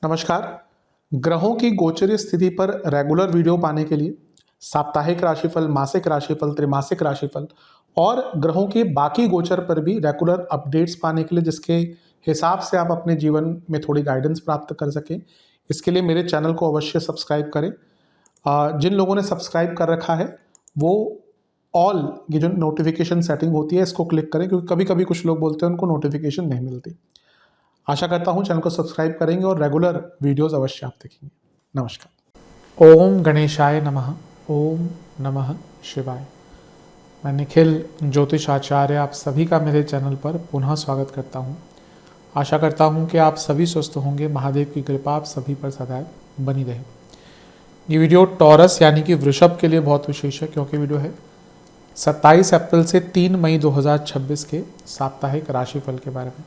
नमस्कार। ग्रहों की गोचरीय स्थिति पर रेगुलर वीडियो पाने के लिए साप्ताहिक राशिफल, मासिक राशिफल, त्रैमासिक राशिफल और ग्रहों के बाकी गोचर पर भी रेगुलर अपडेट्स पाने के लिए, जिसके हिसाब से आप अपने जीवन में थोड़ी गाइडेंस प्राप्त कर सकें, इसके लिए मेरे चैनल को अवश्य सब्सक्राइब करें। जिन लोगों ने सब्सक्राइब कर रखा है वो ऑल ये जो नोटिफिकेशन सेटिंग होती है इसको क्लिक करें, क्योंकि कभी कभी कुछ लोग बोलते हैं उनको नोटिफिकेशन नहीं मिलती। आशा करता हूँ चैनल को सब्सक्राइब करेंगे और रेगुलर वीडियोस अवश्य आप देखेंगे। नमस्कार। ओम गणेशाय नमः। ओम नमः शिवाय। मैं निखिल ज्योतिष आचार्य आप सभी का मेरे चैनल पर पुनः स्वागत करता हूँ। आशा करता हूँ कि आप सभी स्वस्थ होंगे। महादेव की कृपा आप सभी पर सदैव बनी रहे। ये वीडियो टॉरस यानी कि वृषभ के लिए बहुत विशेष है, क्योंकि वीडियो है 27 अप्रैल से 3 मई 2026 के साप्ताहिक राशिफल के बारे में।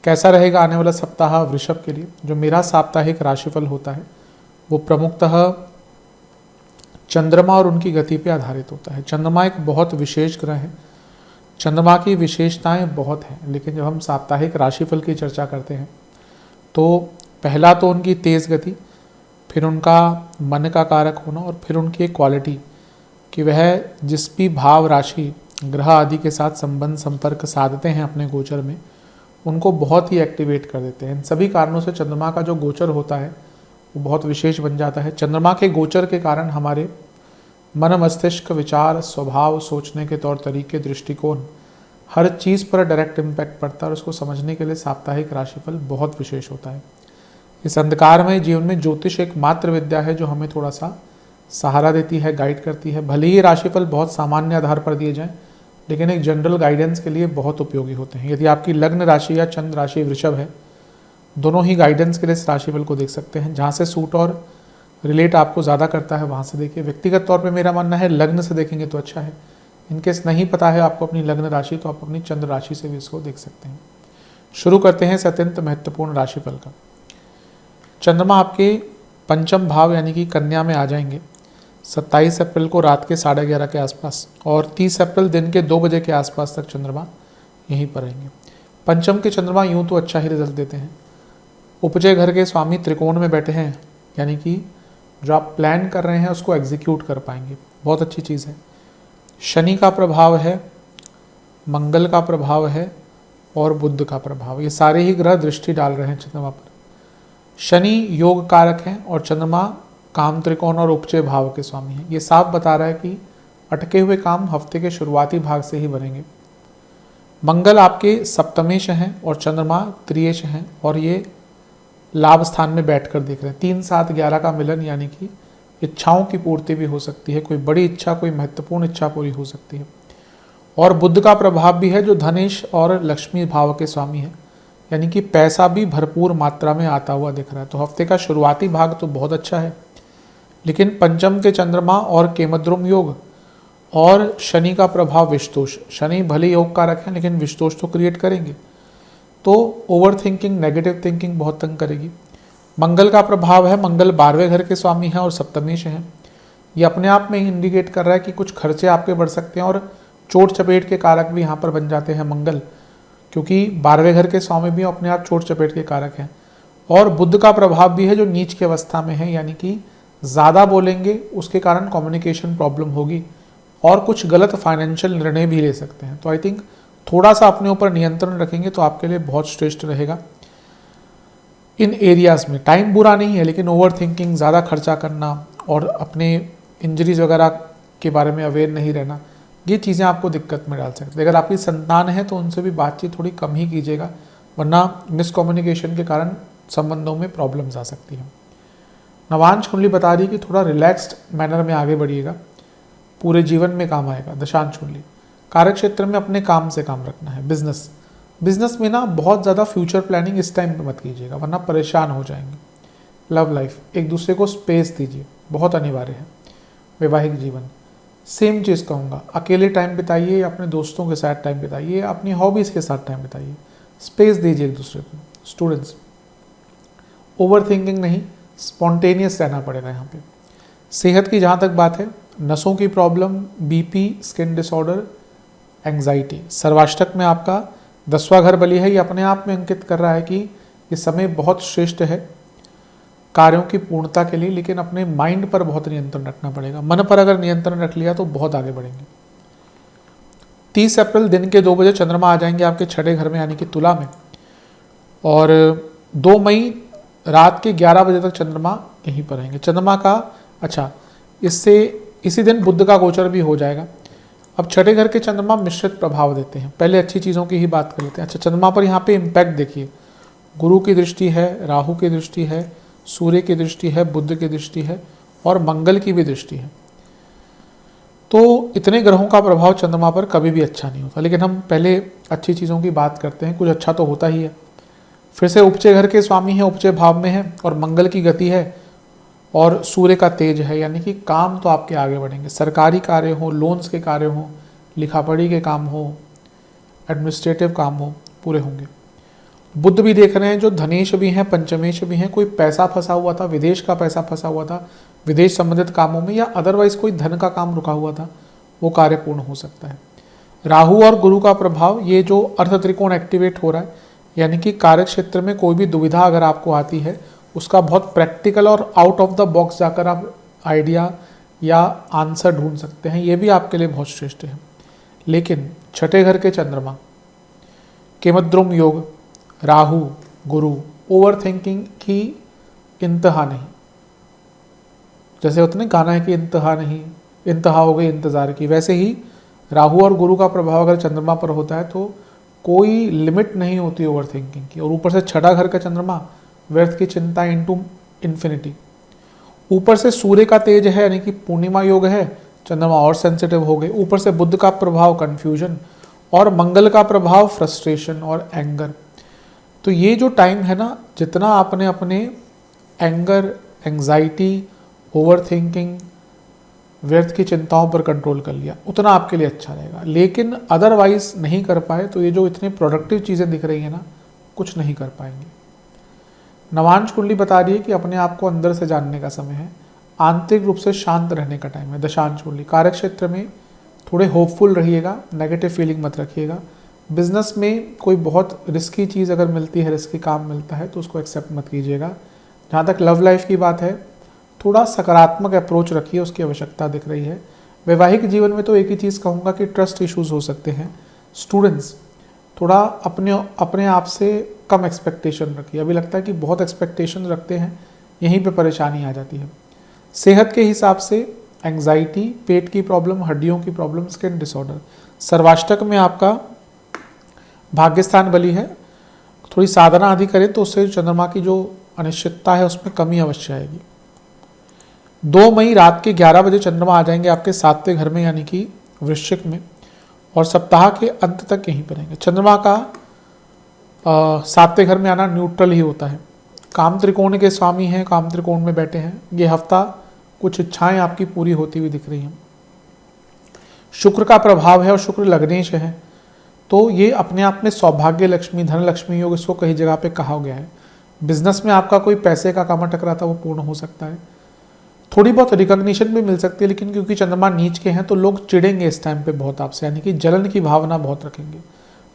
कैसा रहेगा आने वाला सप्ताह वृषभ के लिए। जो मेरा साप्ताहिक राशिफल होता है वो प्रमुखतः चंद्रमा और उनकी गति पर आधारित होता है। चंद्रमा एक बहुत विशेष ग्रह है। चंद्रमा की विशेषताएं बहुत हैं, लेकिन जब हम साप्ताहिक राशिफल की चर्चा करते हैं तो पहला तो उनकी तेज़ गति, फिर उनका मन का कारक होना और फिर उनकी एक क्वालिटी कि वह जिस भी भाव, राशि, ग्रह आदि के साथ संबंध संपर्क साधते हैं अपने गोचर में, उनको बहुत ही एक्टिवेट कर देते हैं। इन सभी कारणों से चंद्रमा का जो गोचर होता है वो बहुत विशेष बन जाता है। चंद्रमा के गोचर के कारण हमारे मन, मस्तिष्क, विचार, स्वभाव, सोचने के तौर तरीके, दृष्टिकोण, हर चीज़ पर डायरेक्ट इम्पैक्ट पड़ता है और उसको समझने के लिए साप्ताहिक राशिफल बहुत विशेष होता है। इस अंधकारमय जीवन में ज्योतिष एक मात्र विद्या है जो हमें थोड़ा सा सहारा देती है, गाइड करती है। भले ही राशिफल बहुत सामान्य आधार पर दिए जाएं, लेकिन एक जनरल गाइडेंस के लिए बहुत उपयोगी होते हैं। यदि आपकी लग्न राशि या चंद्र राशि वृषभ है, दोनों ही गाइडेंस के लिए इस राशिफल को देख सकते हैं। जहाँ से सूट और रिलेट आपको ज़्यादा करता है वहाँ से देखिए। व्यक्तिगत तौर पे मेरा मानना है लग्न से देखेंगे तो अच्छा है। इनकेस नहीं पता है आपको अपनी लग्न राशि, तो आप अपनी चंद्र राशि से भी इसको देख सकते हैं। शुरू करते हैं अत्यंत महत्वपूर्ण राशिफल का। चंद्रमा आपके पंचम भाव यानी कि कन्या में आ जाएंगे 27 अप्रैल को रात के 11:30 के आसपास, और 30 अप्रैल दिन के 2 बजे के आसपास तक चंद्रमा यहीं पर रहेंगे। पंचम के चंद्रमा यूँ तो अच्छा ही रिजल्ट देते हैं। उपजय घर के स्वामी त्रिकोण में बैठे हैं, यानी कि जो आप प्लान कर रहे हैं उसको एग्जीक्यूट कर पाएंगे, बहुत अच्छी चीज़ है। शनि का प्रभाव है, मंगल का प्रभाव है और बुध का प्रभाव, ये सारे ही ग्रह दृष्टि डाल रहे हैं चंद्रमा पर। शनि योग कारक हैं और चंद्रमा काम त्रिकोण और उपचय भाव के स्वामी हैं। ये साफ बता रहा है कि अटके हुए काम हफ्ते के शुरुआती भाग से ही बनेंगे। मंगल आपके सप्तमेश हैं और चंद्रमा त्रियेश हैं, और ये लाभ स्थान में बैठकर देख रहे हैं। 3, 7, 11 का मिलन, यानी कि इच्छाओं की पूर्ति भी हो सकती है। कोई बड़ी इच्छा, कोई महत्वपूर्ण इच्छा पूरी हो सकती है। और बुध का प्रभाव भी है जो धनेश और लक्ष्मी भाव के स्वामी है, यानी कि पैसा भी भरपूर मात्रा में आता हुआ दिख रहा है। तो हफ्ते का शुरुआती भाग तो बहुत अच्छा है, लेकिन पंचम के चंद्रमा और केमद्रुम योग और शनि का प्रभाव विषदोष, शनि भले योग कारक है लेकिन विषदोष तो क्रिएट करेंगे, तो ओवर थिंकिंग, नेगेटिव थिंकिंग बहुत तंग करेगी। मंगल का प्रभाव है, मंगल 12वें घर के स्वामी हैं और सप्तमेश हैं। ये अपने आप में ही इंडिकेट कर रहा है कि कुछ खर्चे आपके बढ़ सकते हैं और चोट चपेट के कारक भी यहाँ पर बन जाते हैं मंगल, क्योंकि 12वें घर के स्वामी भी अपने आप चोट चपेट के कारक हैं। और बुध का प्रभाव भी है जो नीच की अवस्था में है, यानी कि ज़्यादा बोलेंगे उसके कारण कम्युनिकेशन प्रॉब्लम होगी और कुछ गलत फाइनेंशियल निर्णय भी ले सकते हैं। तो आई थिंक थोड़ा सा अपने ऊपर नियंत्रण रखेंगे तो आपके लिए बहुत श्रेष्ठ रहेगा इन एरियाज़ में। टाइम बुरा नहीं है, लेकिन ओवर थिंकिंग, ज़्यादा खर्चा करना और अपने इंजरीज वगैरह के बारे में अवेयर नहीं रहना, ये चीज़ें आपको दिक्कत में डाल सकती है। अगर आपकी संतान है तो उनसे भी बातचीत थोड़ी कम ही कीजिएगा, वरना मिसकम्युनिकेशन के कारण संबंधों में प्रॉब्लम्स आ सकती हैं। नवांश कुंडली बता रही है कि थोड़ा रिलैक्स्ड मैनर में आगे बढ़िएगा, पूरे जीवन में काम आएगा। दशांश कुंडली कार्य क्षेत्र में अपने काम से काम रखना है। बिजनेस में ना बहुत ज़्यादा फ्यूचर प्लानिंग इस टाइम पे मत कीजिएगा, वरना परेशान हो जाएंगे। लव लाइफ, एक दूसरे को स्पेस दीजिए, बहुत अनिवार्य है। वैवाहिक जीवन सेम चीज़ कहूँगा, अकेले टाइम बिताइए, अपने दोस्तों के साथ टाइम बिताइए, अपनी हॉबीज़ के साथ टाइम बिताइए, स्पेस दीजिए एक दूसरे को। स्टूडेंट्स, ओवर थिंकिंग नहीं, स्पॉन्टेनियस रहना पड़ेगा यहाँ पे। सेहत की जहाँ तक बात है, नसों की problem, BP, skin disorder, anxiety, सर्वाष्टक में आपका 10वां घर बली है, ये अपने आप में अंकित कर रहा है कि ये समय बहुत श्रेष्ठ है कार्यों की पूर्णता के लिए, लेकिन अपने माइंड पर बहुत नियंत्रण रखना पड़ेगा। मन पर अगर नियंत्रण रख लिया तो बहुत आगे बढ़ेंगे। 30 अप्रैल दिन के 2 बजे चंद्रमा आ जाएंगे आपके 6ठे घर में यानी कि तुला में, और 2 मई रात के 11 बजे तक चंद्रमा यहीं पर रहेंगे। चंद्रमा का इससे इसी दिन बुध का गोचर भी हो जाएगा। अब 6ठे घर के चंद्रमा मिश्रित प्रभाव देते हैं। पहले अच्छी चीज़ों की ही बात कर लेते हैं। चंद्रमा पर यहाँ पे इम्पैक्ट देखिए, गुरु की दृष्टि है, राहु की दृष्टि है, सूर्य की दृष्टि है, बुध की दृष्टि है और मंगल की भी दृष्टि है। तो इतने ग्रहों का प्रभाव चंद्रमा पर कभी भी अच्छा नहीं होता। लेकिन हम पहले अच्छी चीज़ों की बात करते हैं, कुछ अच्छा तो होता ही है। फिर से उपचे घर के स्वामी हैं, उपचे भाव में है और मंगल की गति है और सूर्य का तेज है, यानी कि काम तो आपके आगे बढ़ेंगे। सरकारी कार्य हो, लोन्स के कार्य हो, लिखा पढ़ी के काम हो, एडमिनिस्ट्रेटिव काम हो, पूरे होंगे। बुध भी देख रहे हैं जो धनेश भी हैं, पंचमेश भी हैं। कोई पैसा फंसा हुआ था, विदेश का पैसा फंसा हुआ था, विदेश संबंधित कामों में, या अदरवाइज कोई धन का काम रुका हुआ था, वो कार्य पूर्ण हो सकता है। राहु और गुरु का प्रभाव, ये जो अर्थ त्रिकोण एक्टिवेट हो रहा है, यानी कि कार्य क्षेत्र में कोई भी दुविधा अगर आपको आती है, उसका बहुत प्रैक्टिकल और आउट ऑफ द बॉक्स जाकर आप आइडिया या आंसर ढूंढ सकते हैं। ये भी आपके लिए बहुत श्रेष्ठ है। लेकिन 6ठे घर के चंद्रमा, केमद्रुम योग, राहु, गुरु, ओवर थिंकिंग की इंतहा नहीं। जैसे होता है ना गाना है कि इंतहा नहीं, इंतहा हो गई इंतज़ार की, वैसे ही राहु और गुरु का प्रभाव अगर चंद्रमा पर होता है तो कोई लिमिट नहीं होती ओवर थिंकिंग की। और ऊपर से 6ठा घर का चंद्रमा, व्यर्थ की चिंता इनटू इन्फिनिटी। ऊपर से सूर्य का तेज है यानी कि पूर्णिमा योग है, चंद्रमा और सेंसिटिव हो गए। ऊपर से बुध का प्रभाव कन्फ्यूजन और मंगल का प्रभाव फ्रस्ट्रेशन और एंगर। तो ये जो टाइम है ना, जितना आपने अपने एंगर, एंग्जाइटी, ओवर थिंकिंग, व्यर्थ की चिंताओं पर कंट्रोल कर लिया, उतना आपके लिए अच्छा रहेगा। लेकिन अदरवाइज नहीं कर पाए तो ये जो इतनी प्रोडक्टिव चीज़ें दिख रही है ना, कुछ नहीं कर पाएंगे। नवांश कुंडली बता रही है कि अपने आप को अंदर से जानने का समय है, आंतरिक रूप से शांत रहने का टाइम है। दशांश कुंडली, कार्य क्षेत्र में थोड़े होपफुल रहिएगा, नेगेटिव फीलिंग मत रखिएगा। बिजनेस में कोई बहुत रिस्की चीज़ अगर मिलती है, रिस्की काम मिलता है तो उसको एक्सेप्ट मत कीजिएगा। जहाँ तक लव लाइफ की बात है, थोड़ा सकारात्मक अप्रोच रखिए, उसकी आवश्यकता दिख रही है। वैवाहिक जीवन में तो एक ही चीज़ कहूँगा कि ट्रस्ट इश्यूज हो सकते हैं। स्टूडेंट्स, थोड़ा अपने आप से कम एक्सपेक्टेशन रखिए। अभी लगता है कि बहुत एक्सपेक्टेशन रखते हैं, यहीं पे परेशानी आ जाती है। सेहत के हिसाब से एंग्जाइटी, पेट की प्रॉब्लम, हड्डियों की प्रॉब्लम, स्किन डिसऑर्डर। सर्वाष्टक में आपका भाग्यस्थान बली है, थोड़ी साधना आदि करें तो उससे चंद्रमा की जो अनिश्चितता है उसमें कमी अवश्य आएगी। 2 मई रात के 11 बजे चंद्रमा आ जाएंगे आपके 7वें घर में यानी कि वृश्चिक में, और सप्ताह के अंत तक यहीं पर रहेंगे। चंद्रमा का 7वें घर में आना न्यूट्रल ही होता है। काम त्रिकोण के स्वामी हैं, काम त्रिकोण में बैठे हैं। ये हफ्ता कुछ इच्छाएं आपकी पूरी होती हुई दिख रही हैं। शुक्र का प्रभाव है और शुक्र लग्नेश है, तो ये अपने आप में सौभाग्य लक्ष्मी, धन लक्ष्मी योग इसको कई जगह पे कहा गया है। बिजनेस में आपका कोई पैसे का काम अटक रहा था वो पूर्ण हो सकता है। थोड़ी बहुत रिकॉग्निशन भी मिल सकती है, लेकिन क्योंकि चंद्रमा नीच के हैं तो लोग चिढ़ेंगे इस टाइम पे बहुत आपसे, यानी कि जलन की भावना बहुत रखेंगे।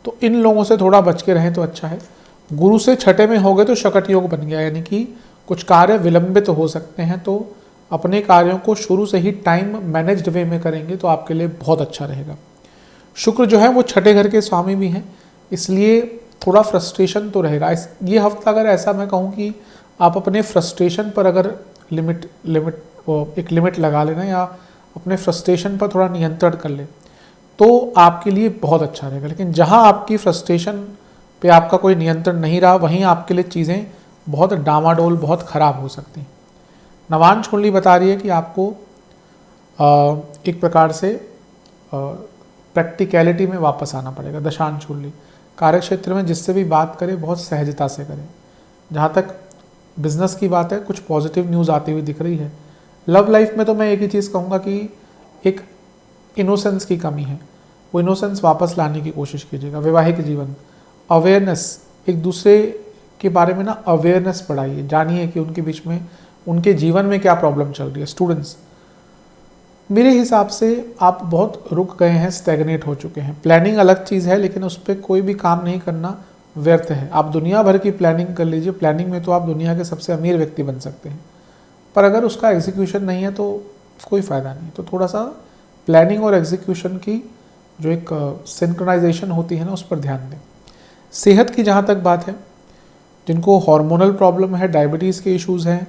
तो इन लोगों से थोड़ा बच के रहें तो अच्छा है। गुरु से 6ठे में हो गए तो शकट योग बन गया, यानी कि कुछ कार्य विलंबित हो सकते हैं। तो अपने कार्यों को शुरू से ही टाइम मैनेज्ड वे में करेंगे तो आपके लिए बहुत अच्छा रहेगा। शुक्र जो है वो 6ठे घर के स्वामी भी हैं, इसलिए थोड़ा फ्रस्ट्रेशन तो रहेगा। ये हफ्ता अगर ऐसा मैं कहूँ कि आप अपने फ्रस्ट्रेशन पर अगर एक लिमिट लगा लेना या अपने फ्रस्ट्रेशन पर थोड़ा नियंत्रण कर ले तो आपके लिए बहुत अच्छा रहेगा। लेकिन जहाँ आपकी फ्रस्ट्रेशन पे आपका कोई नियंत्रण नहीं रहा, वहीं आपके लिए चीज़ें बहुत डामाडोल, बहुत ख़राब हो सकती हैं। नवांश कुंडली बता रही है कि आपको एक प्रकार से प्रैक्टिकलिटी में वापस आना पड़ेगा। दशांश कुंडली, कार्य क्षेत्र में जिससे भी बात करें बहुत सहजता से करें। जहाँ तक बिजनेस की बात है, कुछ पॉजिटिव न्यूज़ आती हुई दिख रही है। लव लाइफ में तो मैं एक ही चीज़ कहूँगा कि एक इनोसेंस की कमी है, वो इनोसेंस वापस लाने की कोशिश कीजिएगा। वैवाहिक जीवन, अवेयरनेस, एक दूसरे के बारे में ना अवेयरनेस बढ़ाइए, जानिए कि उनके बीच में, उनके जीवन में क्या प्रॉब्लम चल रही है। स्टूडेंट्स, मेरे हिसाब से आप बहुत रुक गए हैं, स्टैग्नेट हो चुके हैं। प्लानिंग अलग चीज़ है, लेकिन उस पर कोई भी काम नहीं करना व्यर्थ है। आप दुनिया भर की प्लानिंग कर लीजिए, प्लानिंग में तो आप दुनिया के सबसे अमीर व्यक्ति बन सकते हैं, पर अगर उसका एग्जीक्यूशन नहीं है तो कोई फ़ायदा नहीं। तो थोड़ा सा प्लानिंग और एग्जीक्यूशन की जो एक सिंक्रोनाइजेशन होती है ना, उस पर ध्यान दें। सेहत की जहाँ तक बात है, जिनको हार्मोनल प्रॉब्लम है, डायबिटीज़ के इश्यूज़ हैं,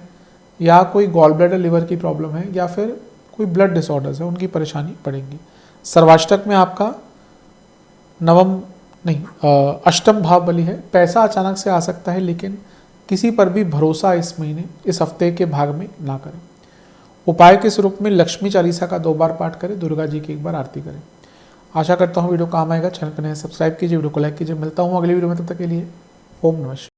या कोई गॉल ब्लैडर लिवर की प्रॉब्लम है, या फिर कोई ब्लड डिसऑर्डर्स है, उनकी परेशानी पड़ेगी। सर्वाष्टक में आपका अष्टम भाव बली है। पैसा अचानक से आ सकता है, लेकिन किसी पर भी भरोसा इस महीने, इस हफ्ते के भाग में ना करें। उपाय के स्वरूप में लक्ष्मी चालीसा का 2 बार पाठ करें, दुर्गा जी की 1 बार आरती करें। आशा करता हूँ वीडियो काम आएगा। चैनल को नए सब्सक्राइब कीजिए, वीडियो को लाइक कीजिए। मिलता हूँ अगली वीडियो में, तब तक के लिए ओम नमः शिवाय।